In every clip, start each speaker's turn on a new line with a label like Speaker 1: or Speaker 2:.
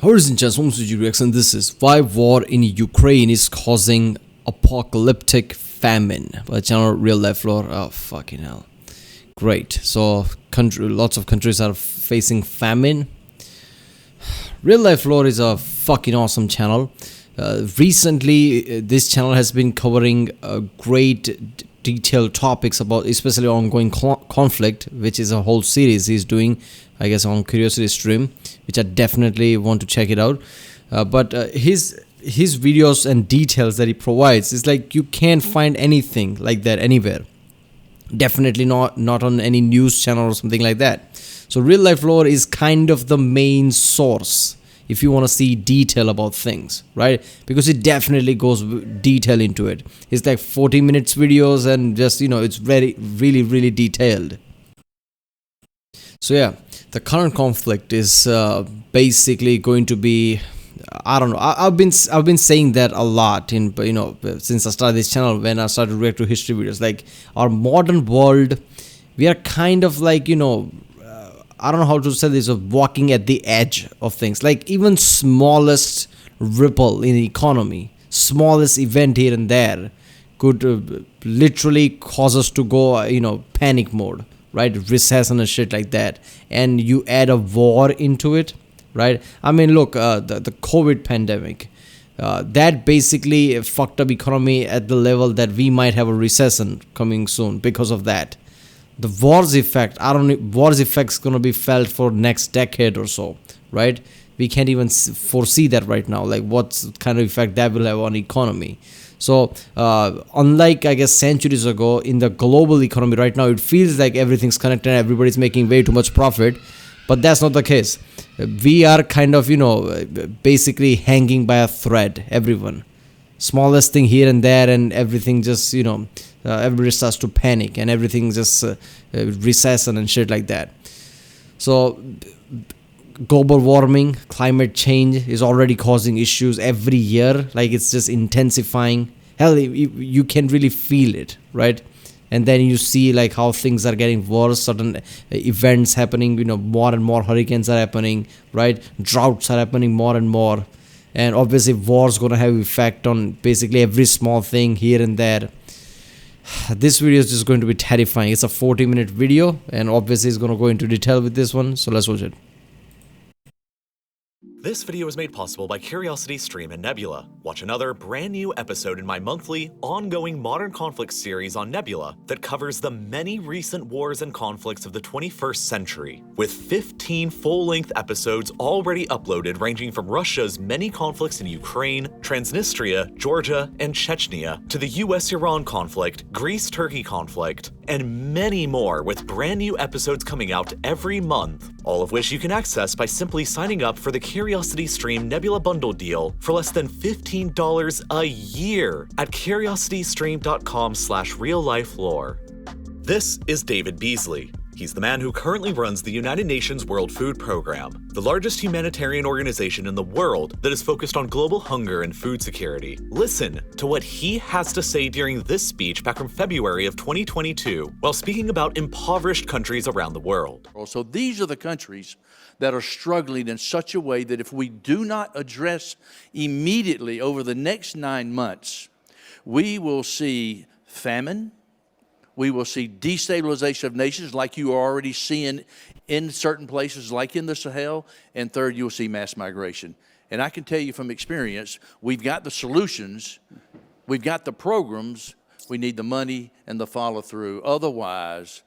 Speaker 1: Ladies and gentlemen, and this is why war in Ukraine is causing apocalyptic famine by the channel RealLifeLore. Oh, fucking hell. Great. So, lots of countries are facing famine. RealLifeLore is a fucking awesome channel. Recently, this channel has been covering great detailed topics about especially ongoing conflict, which is a whole series he's doing, I guess, on Curiosity Stream, which I definitely want to check it out. But his videos and details that he provides is like you can't find anything like that anywhere. Definitely not on any news channel or something like that. So RealLifeLore is kind of the main source if you want to see detail about things, right? Because it definitely goes detail into it. It's like 40 minutes videos and just, it's really detailed. So yeah, the current conflict is basically going to be, I don't know. I've been saying that a lot in since I started this channel, when I started to react to history videos. Like our modern world, we are kind of like I don't know how to say this, of walking at the edge of things. Like even smallest ripple in the economy, smallest event here and there could literally cause us to go panic mode, right? Recession and shit like that. And you add a war into it, right? I mean, look, the COVID pandemic, that basically fucked up economy at the level that we might have a recession coming soon because of that. The war's effect, war's effect's gonna be felt for next decade or so, right? We can't even foresee that right now, like what kind of effect that will have on economy. So unlike, I guess, centuries ago, in the global economy right now, it feels like everything's connected and everybody's making way too much profit. But that's not the case. We are kind of, basically hanging by a thread, everyone. Smallest thing here and there, and everything just, everybody starts to panic and everything just recession and shit like that. So global warming, climate change is already causing issues every year. Like it's just intensifying. Hell, you can really feel it, right? And then you see like how things are getting worse, certain events happening, more and more hurricanes are happening, right? Droughts are happening more and more. And obviously war's going to have effect on basically every small thing here and there. This video is just going to be terrifying. It's a 40-minute video, and obviously it's going to go into detail with this one. So let's watch it.
Speaker 2: This video was made possible by Curiosity Stream and Nebula. Watch another brand new episode in my monthly, ongoing modern conflict series on Nebula that covers the many recent wars and conflicts of the 21st century, with 15 full-length episodes already uploaded ranging from Russia's many conflicts in Ukraine, Transnistria, Georgia, and Chechnya, to the US-Iran conflict, Greece-Turkey conflict, and many more, with brand new episodes coming out every month, all of which you can access by simply signing up for the Curiosity Stream Nebula Bundle deal for less than $15 a year at curiositystream.com/reallifelore. This is David Beasley. He's the man who currently runs the United Nations World Food Program, the largest humanitarian organization in the world that is focused on global hunger and food security. Listen to what he has to say during this speech back from February of 2022 while speaking about impoverished countries around the world.
Speaker 3: So these are the countries that are struggling in such a way that if we do not address immediately over the next 9 months, we will see famine. We will see destabilization of nations like you are already seeing in certain places like in the Sahel. And third, you'll see mass migration. And I can tell you from experience, we've got the solutions, we've got the programs, we need the money and the follow through. Otherwise,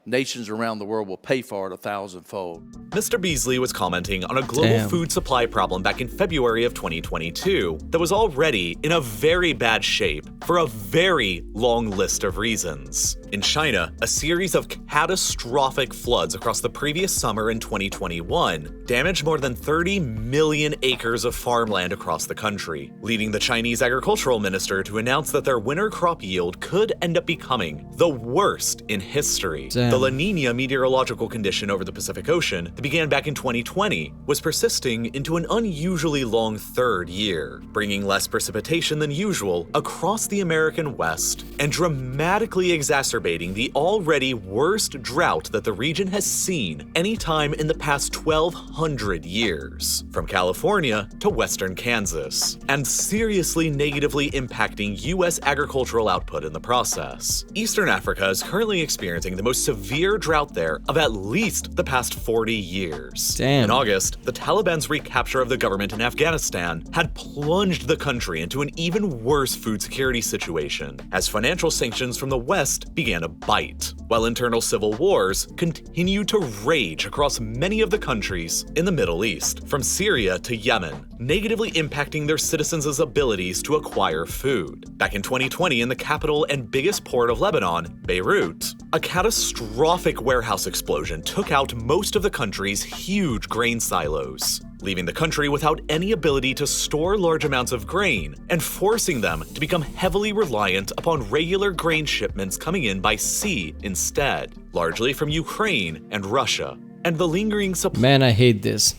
Speaker 3: nations around the world will pay for it 1,000-fold.
Speaker 2: Mr. Beasley was commenting on a global food supply problem back in February of 2022 that was already in a very bad shape for a very long list of reasons. In China, a series of catastrophic floods across the previous summer in 2021 damaged more than 30 million acres of farmland across the country, leading the Chinese agricultural minister to announce that their winter crop yield could end up becoming the worst in history. The The La Nina meteorological condition over the Pacific Ocean that began back in 2020 was persisting into an unusually long third year, bringing less precipitation than usual across the American West and dramatically exacerbating the already worst drought that the region has seen anytime in the past 1,200 years, from California to western Kansas, and seriously negatively impacting U.S. agricultural output in the process. Eastern Africa is currently experiencing the most severe drought there of at least the past 40 years.
Speaker 1: Damn.
Speaker 2: In August, the Taliban's recapture of the government in Afghanistan had plunged the country into an even worse food security situation, as financial sanctions from the West began to bite, while internal civil wars continued to rage across many of the countries in the Middle East, from Syria to Yemen, negatively impacting their citizens' abilities to acquire food. Back in 2020, in the capital and biggest port of Lebanon, Beirut, a catastrophic warehouse explosion took out most of the country's huge grain silos, leaving the country without any ability to store large amounts of grain and forcing them to become heavily reliant upon regular grain shipments coming in by sea instead, largely from Ukraine and Russia. And the lingering supply.
Speaker 1: Man, I hate this.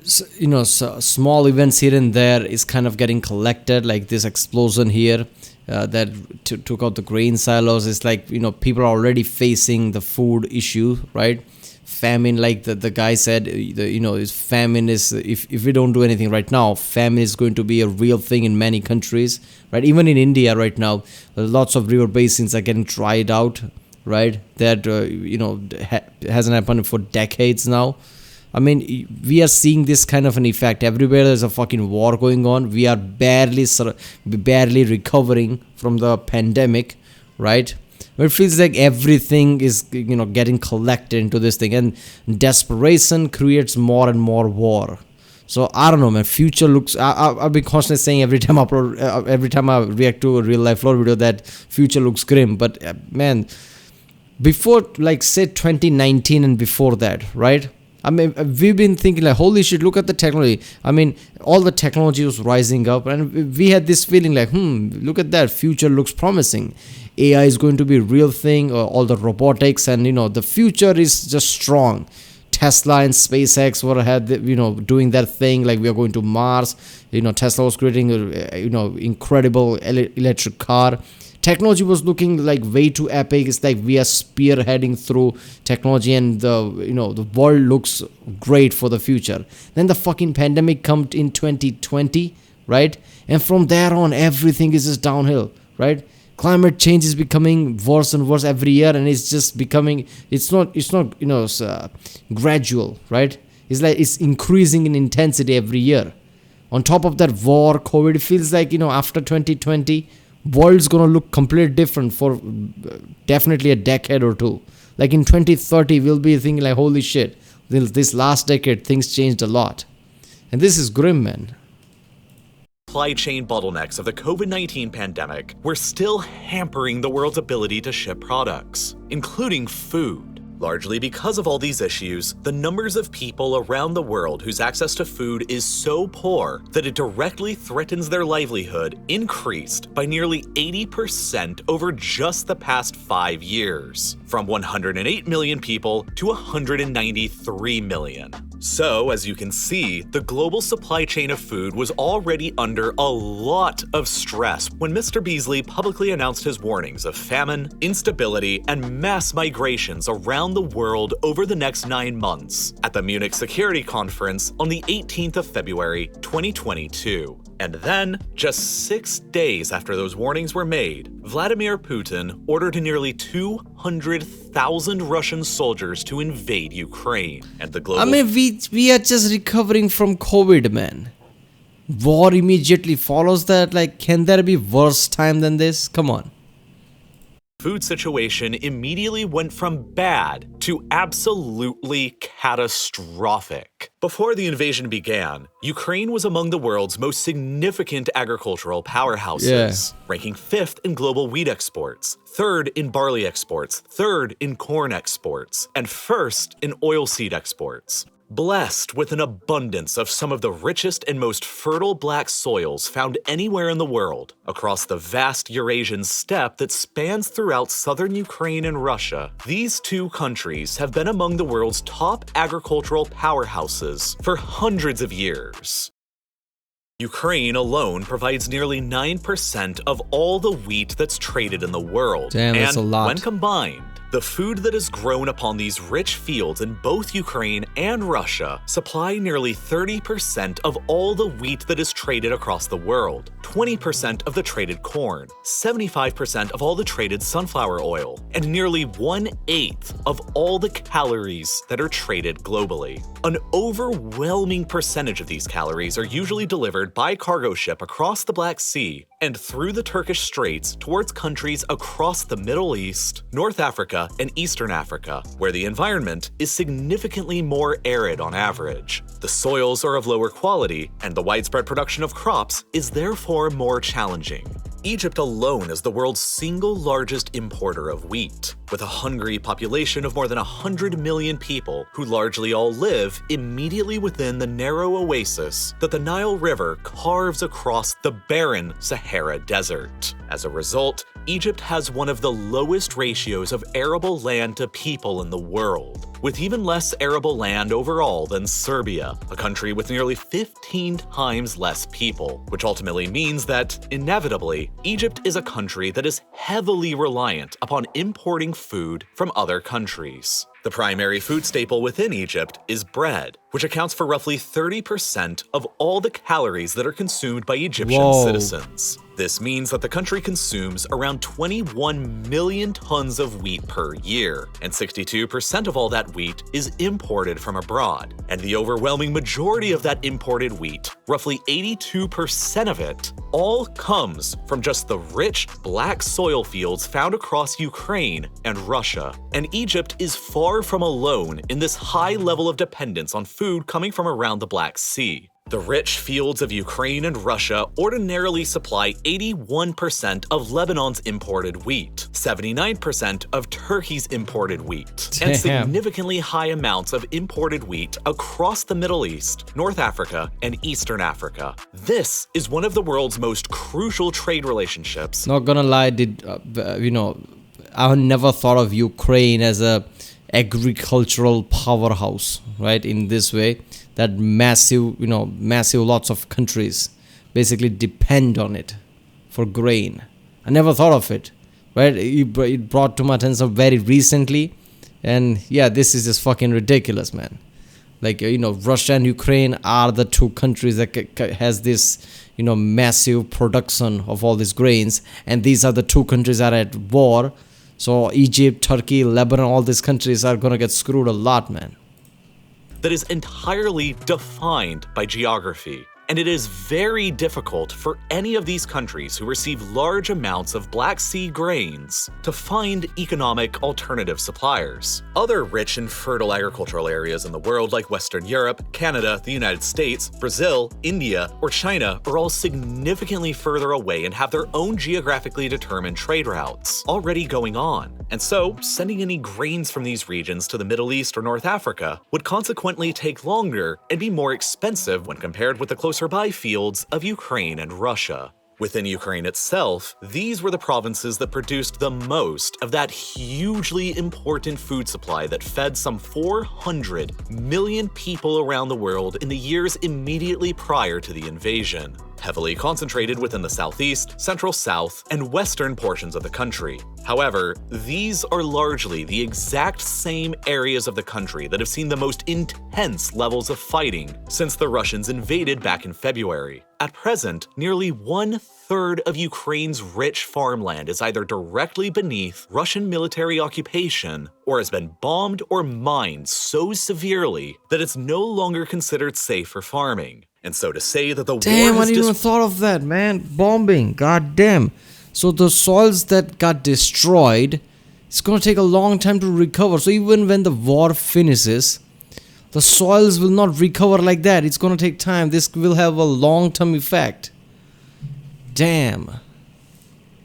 Speaker 1: Small events here and there is kind of getting collected, like this explosion here that took out the grain silos. It's like, people are already facing the food issue, right? Famine, like the guy said, famine is, if we don't do anything right now, famine is going to be a real thing in many countries, right? Even in India right now, lots of river basins are getting dried out, right? That, hasn't happened for decades now. I mean, we are seeing this kind of an effect everywhere. There's a fucking war going on. We are barely recovering from the pandemic, right? But it feels like everything is, getting collected into this thing, and desperation creates more and more war. So I don't know, man. Future looks. I've been constantly saying every time I react to a RealLifeLore video that future looks grim. But man, before, like, say 2019 and before that, right? I mean, we've been thinking like, holy shit, look at the technology. I mean, all the technology was rising up, and we had this feeling like, look at that, future looks promising. AI is going to be a real thing, all the robotics, and the future is just strong. Tesla and SpaceX were doing that thing, like we are going to Mars. Tesla was creating incredible electric car. Technology was looking like way too epic. It's like we are spearheading through technology, and the world looks great for the future. Then the fucking pandemic comes in 2020, right? And from there on, everything is just downhill, right? Climate change is becoming worse and worse every year, and it's just becoming. It's not gradual, right? It's like it's increasing in intensity every year. On top of that, war, COVID, it feels like after 2020. World's gonna look completely different for definitely a decade or two. Like in 2030, we'll be thinking like, holy shit, this last decade, things changed a lot. And this is grim, man.
Speaker 2: Supply chain bottlenecks of the COVID-19 pandemic were still hampering the world's ability to ship products, including food. Largely because of all these issues, the numbers of people around the world whose access to food is so poor that it directly threatens their livelihood increased by nearly 80% over just the past 5 years, from 108 million people to 193 million. So, as you can see, the global supply chain of food was already under a lot of stress when Mr. Beasley publicly announced his warnings of famine, instability, and mass migrations around the world over the next 9 months at the Munich Security Conference on the 18th of February, 2022. And then, just 6 days after those warnings were made, Vladimir Putin ordered nearly 200,000 Russian soldiers to invade Ukraine. And the global...
Speaker 1: I mean, we are just recovering from COVID, man. War immediately follows that. Like, can there be worse time than this? Come on.
Speaker 2: Food situation immediately went from bad to absolutely catastrophic. Before the invasion began, Ukraine was among the world's most significant agricultural powerhouses, ranking 5th in global wheat exports, 3rd in barley exports, 3rd in corn exports, and 1st in oilseed exports. Blessed with an abundance of some of the richest and most fertile black soils found anywhere in the world, across the vast Eurasian steppe that spans throughout southern Ukraine and Russia, these two countries have been among the world's top agricultural powerhouses for hundreds of years. Ukraine alone provides nearly 9% of all the wheat that's traded in the world.
Speaker 1: Damn, that's a lot.
Speaker 2: When combined, the food that is grown upon these rich fields in both Ukraine and Russia supply nearly 30% of all the wheat that is traded across the world, 20% of the traded corn, 75% of all the traded sunflower oil, and nearly 1/8 of all the calories that are traded globally. An overwhelming percentage of these calories are usually delivered by cargo ship across the Black Sea and through the Turkish Straits towards countries across the Middle East, North Africa, and Eastern Africa, where the environment is significantly more arid on average. The soils are of lower quality, and the widespread production of crops is therefore more challenging. Egypt alone is the world's single largest importer of wheat, with a hungry population of more than 100 million people who largely all live immediately within the narrow oasis that the Nile River carves across the barren Sahara Desert. As a result, Egypt has one of the lowest ratios of arable land to people in the world, with even less arable land overall than Serbia, a country with nearly 15 times less people, which ultimately means that, inevitably, Egypt is a country that is heavily reliant upon importing food from other countries. The primary food staple within Egypt is bread, which accounts for roughly 30% of all the calories that are consumed by Egyptian citizens. This means that the country consumes around 21 million tons of wheat per year, and 62% of all that wheat is imported from abroad. And the overwhelming majority of that imported wheat, roughly 82% of it, all comes from just the rich black soil fields found across Ukraine and Russia. And Egypt is far from alone in this high level of dependence on food coming from around the Black Sea. The rich fields of Ukraine and Russia ordinarily supply 81% of Lebanon's imported wheat, 79% of Turkey's imported wheat, and significantly high amounts of imported wheat across the Middle East, North Africa, and Eastern Africa. This is one of the world's most crucial trade relationships.
Speaker 1: Not gonna lie, I never thought of Ukraine as a agricultural powerhouse, right? In this way, that massive lots of countries basically depend on it for grain. I never thought of it, right? It brought to my attention very recently, and yeah, this is just fucking ridiculous, man. Like, Russia and Ukraine are the two countries that has this, massive production of all these grains, and these are the two countries that are at war. So Egypt, Turkey, Lebanon, all these countries are gonna get screwed a lot, man.
Speaker 2: That is entirely defined by geography. And it is very difficult for any of these countries who receive large amounts of Black Sea grains to find economic alternative suppliers. Other rich and fertile agricultural areas in the world like Western Europe, Canada, the United States, Brazil, India, or China are all significantly further away and have their own geographically determined trade routes already going on. And so, sending any grains from these regions to the Middle East or North Africa would consequently take longer and be more expensive when compared with the closer by fields of Ukraine and Russia. Within Ukraine itself, these were the provinces that produced the most of that hugely important food supply that fed some 400 million people around the world in the years immediately prior to the invasion, heavily concentrated within the southeast, central south, and western portions of the country. However, these are largely the exact same areas of the country that have seen the most intense levels of fighting since the Russians invaded back in February. At present, nearly 1/3 of Ukraine's rich farmland is either directly beneath Russian military occupation or has been bombed or mined so severely that it's no longer considered safe for farming. And so to say that the war has
Speaker 1: I didn't even thought of that, man. Bombing, goddamn. So the soils that got destroyed, it's gonna take a long time to recover. So even when the war finishes, the soils will not recover like that. It's gonna take time. This will have a long-term effect. Damn.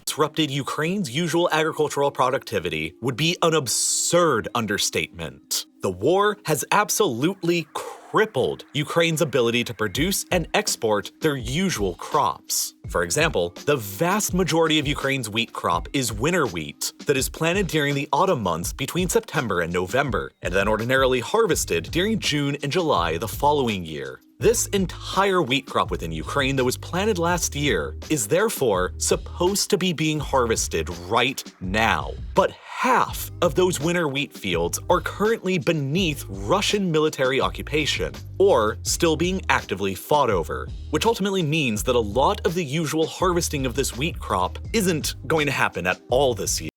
Speaker 2: Disrupted Ukraine's usual agricultural productivity would be an absurd understatement. The war has absolutely crippled Ukraine's ability to produce and export their usual crops. For example, the vast majority of Ukraine's wheat crop is winter wheat that is planted during the autumn months between September and November, and then ordinarily harvested during June and July the following year. This entire wheat crop within Ukraine that was planted last year is therefore supposed to be being harvested right now. But half of those winter wheat fields are currently beneath Russian military occupation, or still being actively fought over, which ultimately means that a lot of the usual harvesting of this wheat crop isn't going to happen at all this year.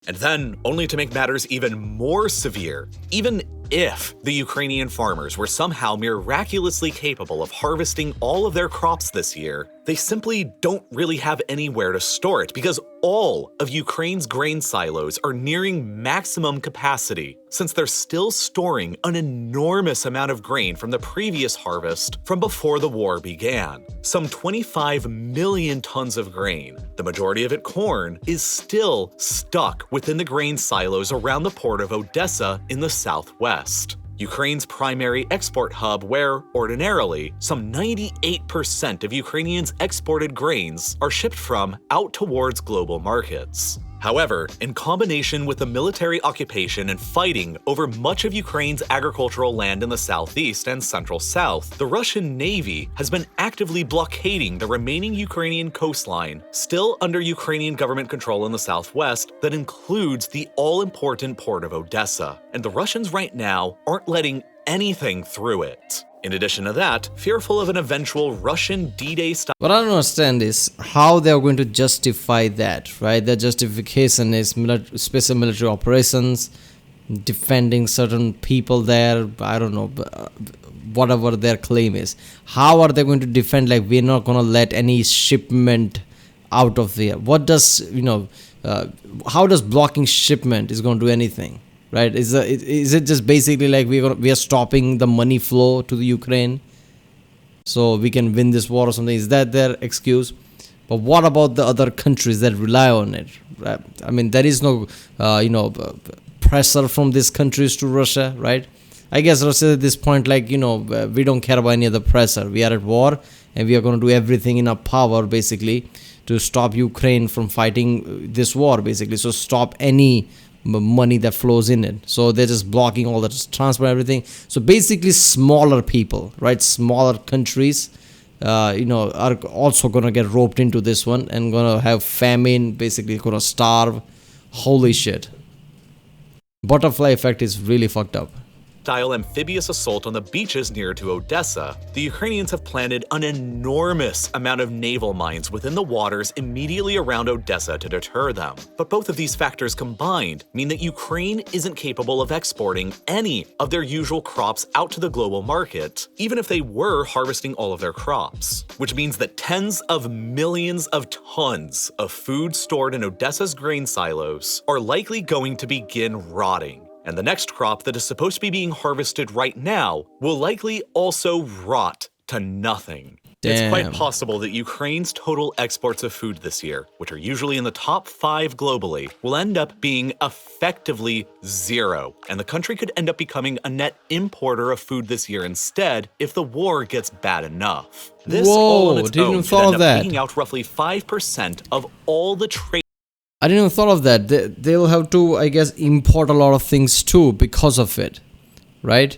Speaker 2: And then, only to make matters even more severe, even if the Ukrainian farmers were somehow miraculously capable of harvesting all of their crops this year, they simply don't really have anywhere to store it because all of Ukraine's grain silos are nearing maximum capacity, since they're still storing an enormous amount of grain from the previous harvest from before the war began. Some 25 million tons of grain, the majority of it corn, is still stuck within the grain silos around the port of Odessa in the southwest. Ukraine's primary export hub where, ordinarily, some 98% of Ukrainians' exported grains are shipped from out towards global markets. However, in combination with the military occupation and fighting over much of Ukraine's agricultural land in the southeast and central south, the Russian Navy has been actively blockading the remaining Ukrainian coastline, still under Ukrainian government control in the southwest, that includes the all-important port of Odessa. And the Russians right now aren't letting anything through it. In addition to that, fearful of an eventual Russian D-Day style.
Speaker 1: What I don't understand is how they are going to justify that, right? Their justification is special military operations, defending certain people there. I don't know, whatever their claim is. How are they going to defend? Like, we're not going to let any shipment out of there. What does, how does blocking shipment is going to do anything? Right? Is it just basically like we are stopping the money flow to the Ukraine so we can win this war or something? Is that their excuse? But what about the other countries that rely on it? Right? I mean, there is no pressure from these countries to Russia, right? I guess Russia at this point, like, we don't care about any other pressure. We are at war and we are going to do everything in our power basically to stop Ukraine from fighting this war basically. So stop any money that flows in it. So they're just blocking all the transport, everything. So basically smaller people, right? Smaller countries, are also going to get roped into this one and going to have famine, basically going to starve. Holy shit. Butterfly effect is really fucked up.
Speaker 2: Amphibious assault on the beaches near to Odessa, the Ukrainians have planted an enormous amount of naval mines within the waters immediately around Odessa to deter them. But both of these factors combined mean that Ukraine isn't capable of exporting any of their usual crops out to the global market, even if they were harvesting all of their crops. Which means that tens of millions of tons of food stored in Odessa's grain silos are likely going to begin rotting. And the next crop that is supposed to be being harvested right now will likely also rot to nothing.
Speaker 1: Damn.
Speaker 2: It's quite possible that Ukraine's total exports of food this year, which are usually in the top 5 globally, will end up being effectively zero, and the country could end up becoming a net importer of food this year instead if the war gets bad enough. This all on its own could end up taking out roughly 5% of all the trade.
Speaker 1: I didn't even thought of that. They'll have to, I guess, import a lot of things too because of it, right?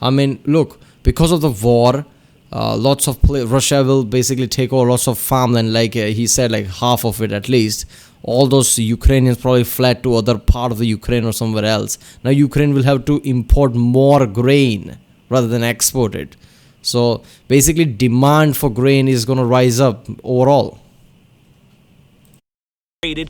Speaker 1: I mean, look, because of the war, Russia will basically take over lots of farmland, like he said, like half of it at least. All those Ukrainians probably fled to other part of the Ukraine or somewhere else. Now Ukraine will have to import more grain rather than export it. So basically demand for grain is going to rise up overall.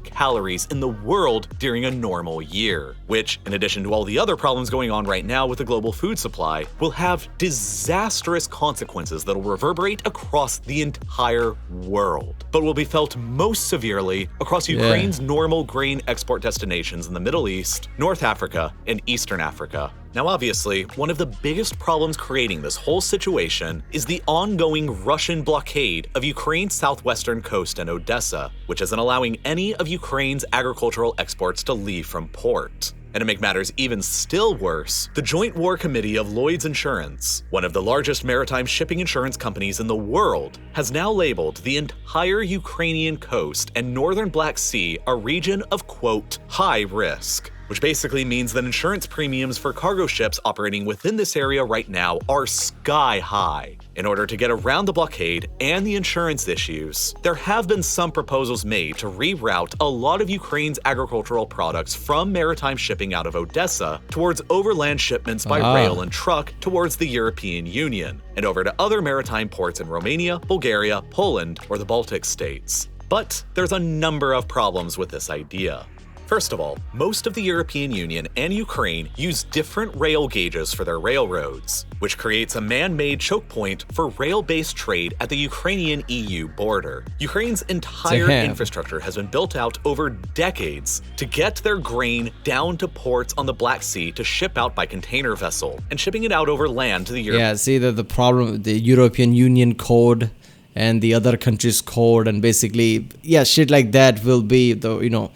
Speaker 2: Calories in the world during a normal year, which, in addition to all the other problems going on right now with the global food supply, will have disastrous consequences that will reverberate across the entire world, but will be felt most severely across Ukraine's normal grain export destinations in the Middle East, North Africa, and Eastern Africa. Now, obviously, one of the biggest problems creating this whole situation is the ongoing Russian blockade of Ukraine's southwestern coast and Odessa, which isn't allowing any of Ukraine's agricultural exports to leave from port. And to make matters even still worse, the Joint War Committee of Lloyd's Insurance, one of the largest maritime shipping insurance companies in the world, has now labeled the entire Ukrainian coast and northern Black Sea a region of, quote, high risk, which basically means that insurance premiums for cargo ships operating within this area right now are sky high. In order to get around the blockade and the insurance issues, there have been some proposals made to reroute a lot of Ukraine's agricultural products from maritime shipping out of Odessa towards overland shipments by rail and truck towards the European Union, and over to other maritime ports in Romania, Bulgaria, Poland, or the Baltic states. But there's a number of problems with this idea. First of all, most of the European Union and Ukraine use different rail gauges for their railroads, which creates a man-made choke point for rail-based trade at the Ukrainian-EU border. Ukraine's entire infrastructure has been built out over decades to get their grain down to ports on the Black Sea to ship out by container vessel, and shipping it out over land to the Europe.
Speaker 1: Yeah, see the problem, the European Union code and the other countries' code, and basically, yeah, shit like that will be the,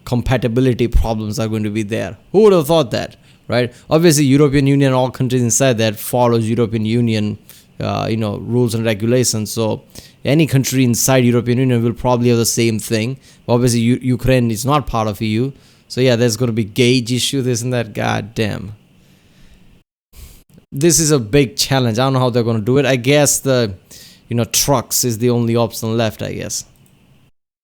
Speaker 1: compatibility problems are going to be there. Who would have thought that, right? Obviously, European Union, all countries inside that follows European Union, rules and regulations. So any country inside European Union will probably have the same thing. Obviously, Ukraine is not part of EU. So yeah, there's going to be gauge issue, this and that. God damn. This is a big challenge. I don't know how they're going to do it. I guess the, trucks is the only option left, I guess.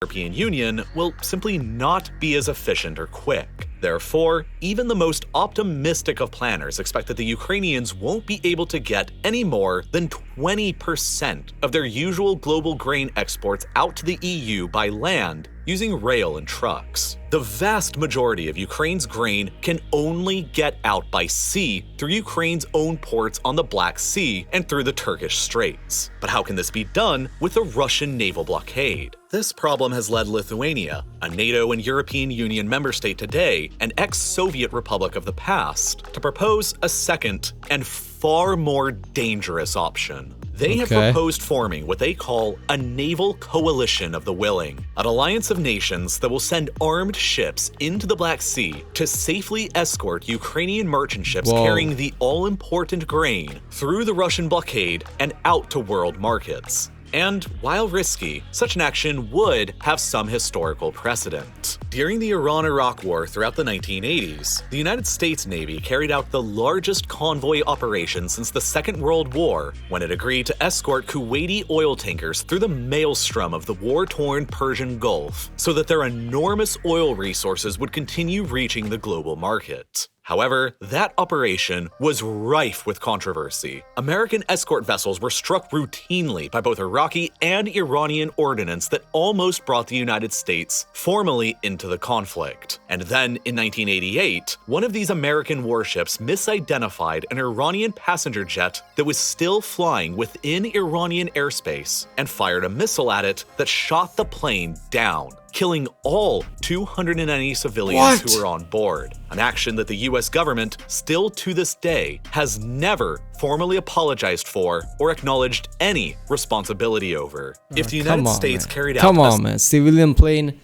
Speaker 2: European Union will simply not be as efficient or quick. Therefore, even the most optimistic of planners expect that the Ukrainians won't be able to get any more than 20% of their usual global grain exports out to the EU by land using rail and trucks. The vast majority of Ukraine's grain can only get out by sea through Ukraine's own ports on the Black Sea and through the Turkish Straits. But how can this be done with a Russian naval blockade? This problem has led Lithuania, a NATO and European Union member state today, an ex-Soviet republic of the past, to propose a second and far more dangerous option. They have proposed forming what they call a naval coalition of the willing, an alliance of nations that will send armed ships into the Black Sea to safely escort Ukrainian merchant ships carrying the all-important grain through the Russian blockade and out to world markets. And while risky, such an action would have some historical precedent. During the Iran-Iraq War throughout the 1980s, the United States Navy carried out the largest convoy operation since the Second World War when it agreed to escort Kuwaiti oil tankers through the maelstrom of the war-torn Persian Gulf so that their enormous oil resources would continue reaching the global market. However, that operation was rife with controversy. American escort vessels were struck routinely by both Iraqi and Iranian ordnance that almost brought the United States formally into the conflict. And then, in 1988, one of these American warships misidentified an Iranian passenger jet that was still flying within Iranian airspace and fired a missile at it that shot the plane down, killing all 290 civilians who were on board, an action that the US government, still to this day, has never formally apologized for or acknowledged any responsibility over. If the United States carried out—
Speaker 1: Come on, man. Civilian plane,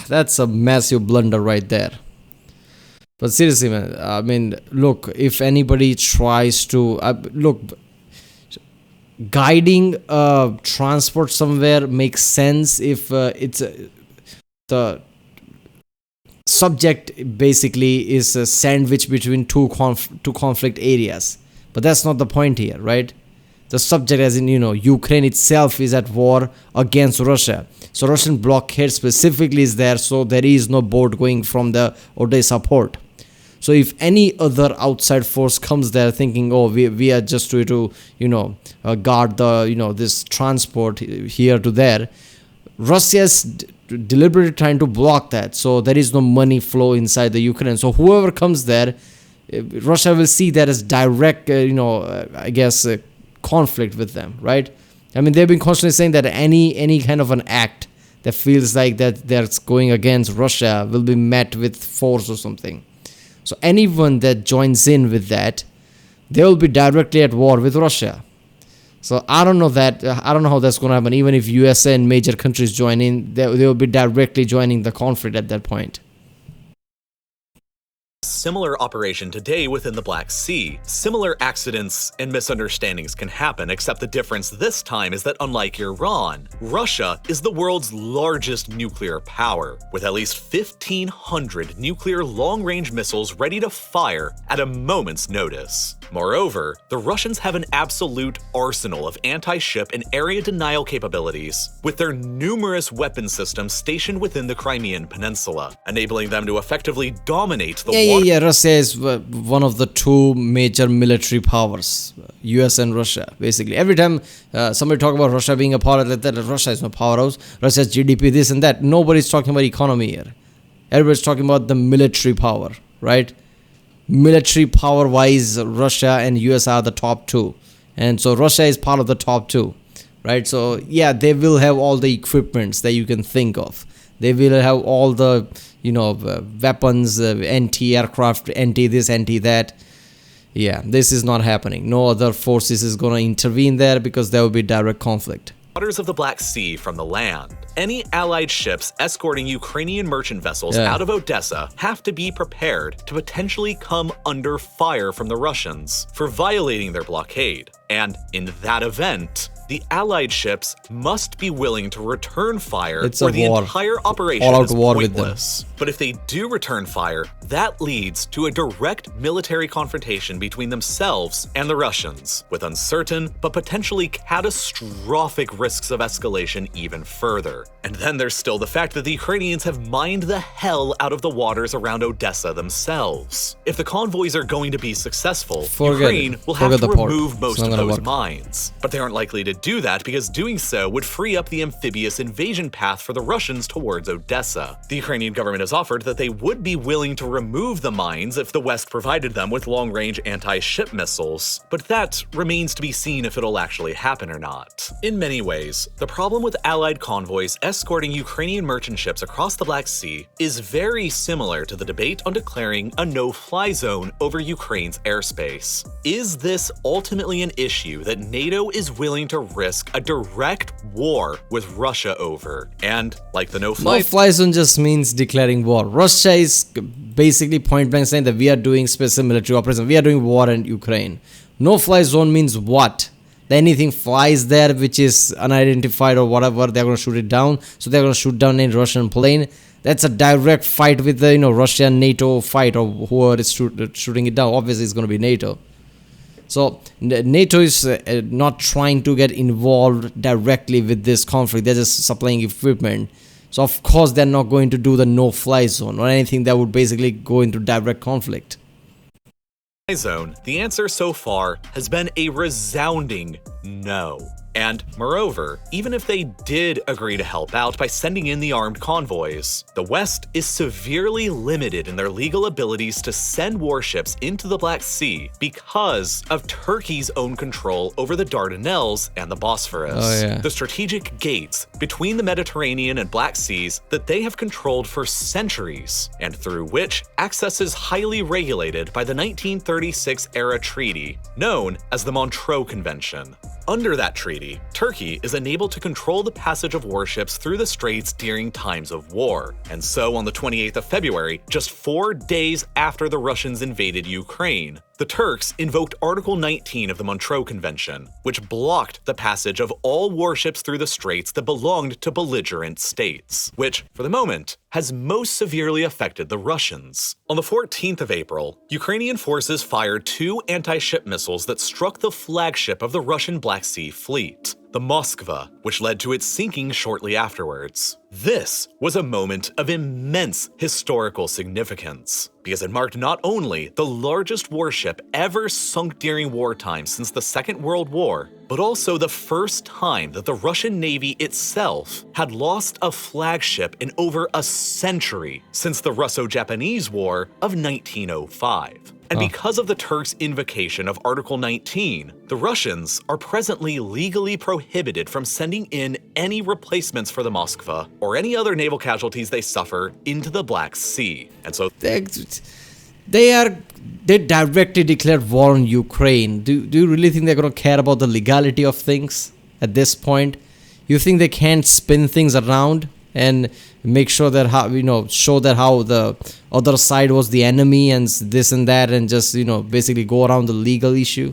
Speaker 1: that's a massive blunder right there. But seriously, man, I mean, look, if anybody tries to— guiding transport somewhere makes sense if it's the subject basically is a sandwich between two conflict areas. But that's not the point here, right? The subject, as in, Ukraine itself is at war against Russia. So Russian blockade specifically is there, so there is no boat going from the Odessa port. So if any other outside force comes there thinking, oh, we are just to guard the, this transport here to there, Russia is deliberately trying to block that. So there is no money flow inside the Ukraine. So whoever comes there, Russia will see that as direct, conflict with them, right? I mean, they've been constantly saying that any kind of an act that feels like that that's going against Russia will be met with force or something. So anyone that joins in with that, they will be directly at war with Russia. So I don't know how that's going to happen. Even if USA and major countries join in, they will be directly joining the conflict at that point.
Speaker 2: similar operation today within the Black Sea. Similar accidents and misunderstandings can happen, except the difference this time is that unlike Iran, Russia is the world's largest nuclear power, with at least 1,500 nuclear long-range missiles ready to fire at a moment's notice. Moreover, the Russians have an absolute arsenal of anti-ship and area denial capabilities, with their numerous weapon systems stationed within the Crimean Peninsula, enabling them to effectively dominate the water.
Speaker 1: Yeah. Russia is one of the two major military powers, US and Russia. Basically, every time somebody talk about Russia being a power, like that, Russia is no powerhouse, Russia's GDP, this and that. Nobody's talking about economy here. Everybody's talking about the military power, right? Military power wise, Russia and US are the top two, and so Russia is part of the top two, right? So yeah, they will have all the equipments that you can think of. They will have all the weapons, anti-aircraft, anti-this, anti-that. Yeah, this is not happening. No other forces is going to intervene there because there will be direct conflict.
Speaker 2: Waters of the Black Sea from the land. Any Allied ships escorting Ukrainian merchant vessels out of Odessa have to be prepared to potentially come under fire from the Russians for violating their blockade. And in that event, the Allied ships must be willing to return fire
Speaker 1: It's a
Speaker 2: or the
Speaker 1: war.
Speaker 2: entire operation
Speaker 1: All-out
Speaker 2: is
Speaker 1: war with them.
Speaker 2: pointless. But if they do return fire, that leads to a direct military confrontation between themselves and the Russians, with uncertain but potentially catastrophic risks of escalation even further. And then there's still the fact that the Ukrainians have mined the hell out of the waters around Odessa themselves. If the convoys are going to be successful, Ukraine will have to remove most of those mines. But they aren't likely to do that because doing so would free up the amphibious invasion path for the Russians towards Odessa. The Ukrainian government has offered that they would be willing to remove the mines if the West provided them with long-range anti-ship missiles, but that remains to be seen if it'll actually happen or not. In many ways, the problem with Allied convoys escorting Ukrainian merchant ships across the Black Sea is very similar to the debate on declaring a no-fly zone over Ukraine's airspace. Is this ultimately an issue that NATO is willing to risk a direct war with Russia over? And like the
Speaker 1: no-fly zone just means declaring war. Russia is basically point blank saying that we are doing special military operation. We are doing war in Ukraine. No-fly zone means what? That anything flies there which is unidentified or whatever, they're going to shoot it down. So they're going to shoot down a Russian plane. That's a direct fight with the Russia and NATO fight, or whoever is shooting it down. Obviously, it's going to be NATO. So NATO is not trying to get involved directly with this conflict. They're just supplying equipment. So of course they're not going to do the no-fly zone or anything that would basically go into direct conflict.
Speaker 2: Zone, the answer so far has been a resounding no. And moreover, even if they did agree to help out by sending in the armed convoys, the West is severely limited in their legal abilities to send warships into the Black Sea because of Turkey's own control over the Dardanelles and the Bosphorus. The strategic gates between the Mediterranean and Black Seas that they have controlled for centuries, and through which access is highly regulated by the 1936-era treaty known as the Montreux Convention. Under that treaty, Turkey is enabled to control the passage of warships through the straits during times of war. And so on the 28th of February, just 4 days after the Russians invaded Ukraine, the Turks invoked Article 19 of the Montreux Convention, which blocked the passage of all warships through the straits that belonged to belligerent states, which, for the moment, has most severely affected the Russians. On the 14th of April, Ukrainian forces fired 2 anti-ship missiles that struck the flagship of the Russian Black Sea Fleet, the Moskva, which led to its sinking shortly afterwards. This was a moment of immense historical significance, because it marked not only the largest warship ever sunk during wartime since the Second World War, but also the first time that the Russian Navy itself had lost a flagship in over a century since the Russo-Japanese War of 1905. And because of the Turks' invocation of Article 19, the Russians are presently legally prohibited from sending in any replacements for the Moskva or any other naval casualties they suffer into the Black Sea. And so
Speaker 1: they directly declared war on Ukraine. Do you really think they're going to care about the legality of things at this point? You think they can't spin things around? and make sure that show that how the other side was the enemy and this and that, and just basically go around the legal issue.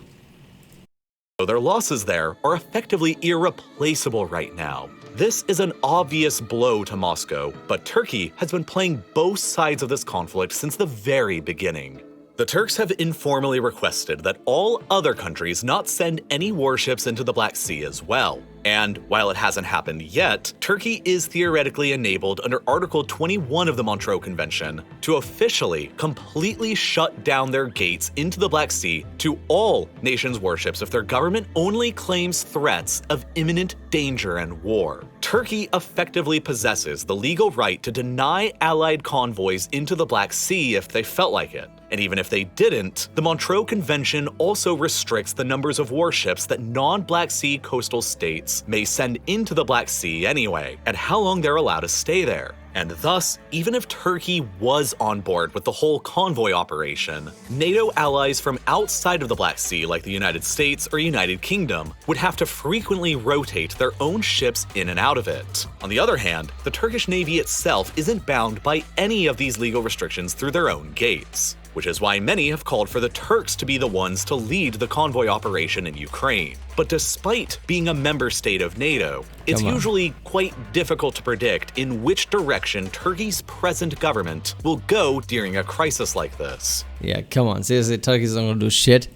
Speaker 2: So their losses there are effectively irreplaceable right now. This is an obvious blow to Moscow, but Turkey has been playing both sides of this conflict since the very beginning. The Turks have informally requested that all other countries not send any warships into the Black Sea as well. And while it hasn't happened yet, Turkey is theoretically enabled under Article 21 of the Montreux Convention to officially completely shut down their gates into the Black Sea to all nations' warships if their government only claims threats of imminent danger and war. Turkey effectively possesses the legal right to deny Allied convoys into the Black Sea if they felt like it. And even if they didn't, the Montreux Convention also restricts the numbers of warships that non-Black Sea coastal states may send into the Black Sea anyway, and how long they're allowed to stay there. And thus, even if Turkey was on board with the whole convoy operation, NATO allies from outside of the Black Sea, like the United States or United Kingdom, would have to frequently rotate their own ships in and out of it. On the other hand, the Turkish Navy itself isn't bound by any of these legal restrictions through their own gates, which is why many have called for the Turks to be the ones to lead the convoy operation in Ukraine. But despite being a member state of NATO, it's usually quite difficult to predict in which direction Turkey's present government will go during a crisis like this.
Speaker 1: Yeah, come on. Seriously, Turkey's not gonna do shit.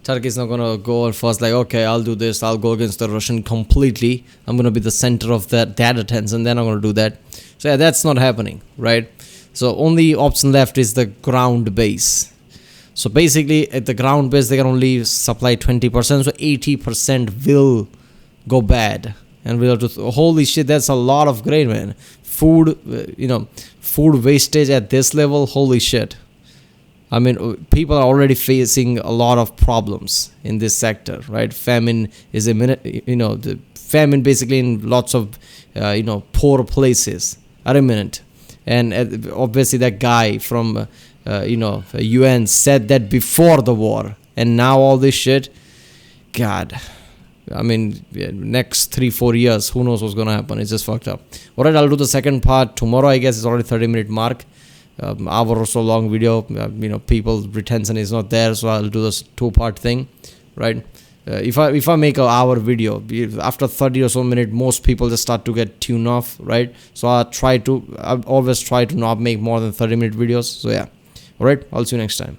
Speaker 1: Turkey's not gonna go and first like, okay, I'll do this, I'll go against the Russian completely. I'm gonna be the center of that attention, then I'm gonna do that. So yeah, that's not happening, right? So only option left is the ground base. So basically at the ground base they can only supply 20%, so 80% will go bad. And we'll have to, holy shit, that's a lot of grain, man. Food, food wastage at this level, holy shit. I mean, people are already facing a lot of problems in this sector, right? Famine is the famine basically in lots of, poor places are imminent. And obviously that guy from, UN said that before the war. And now all this shit, God, I mean, next 3-4 years, who knows what's going to happen. It's just fucked up. All right, I'll do the second part tomorrow. I guess it's already 30-minute mark. Hour or so long video. People's retention is not there. So I'll do this 2-part thing, right? If I make an hour video, after 30 or so minutes, most people just start to get tuned off, right? So I always try to not make more than 30-minute videos. So yeah, all right, I'll see you next time.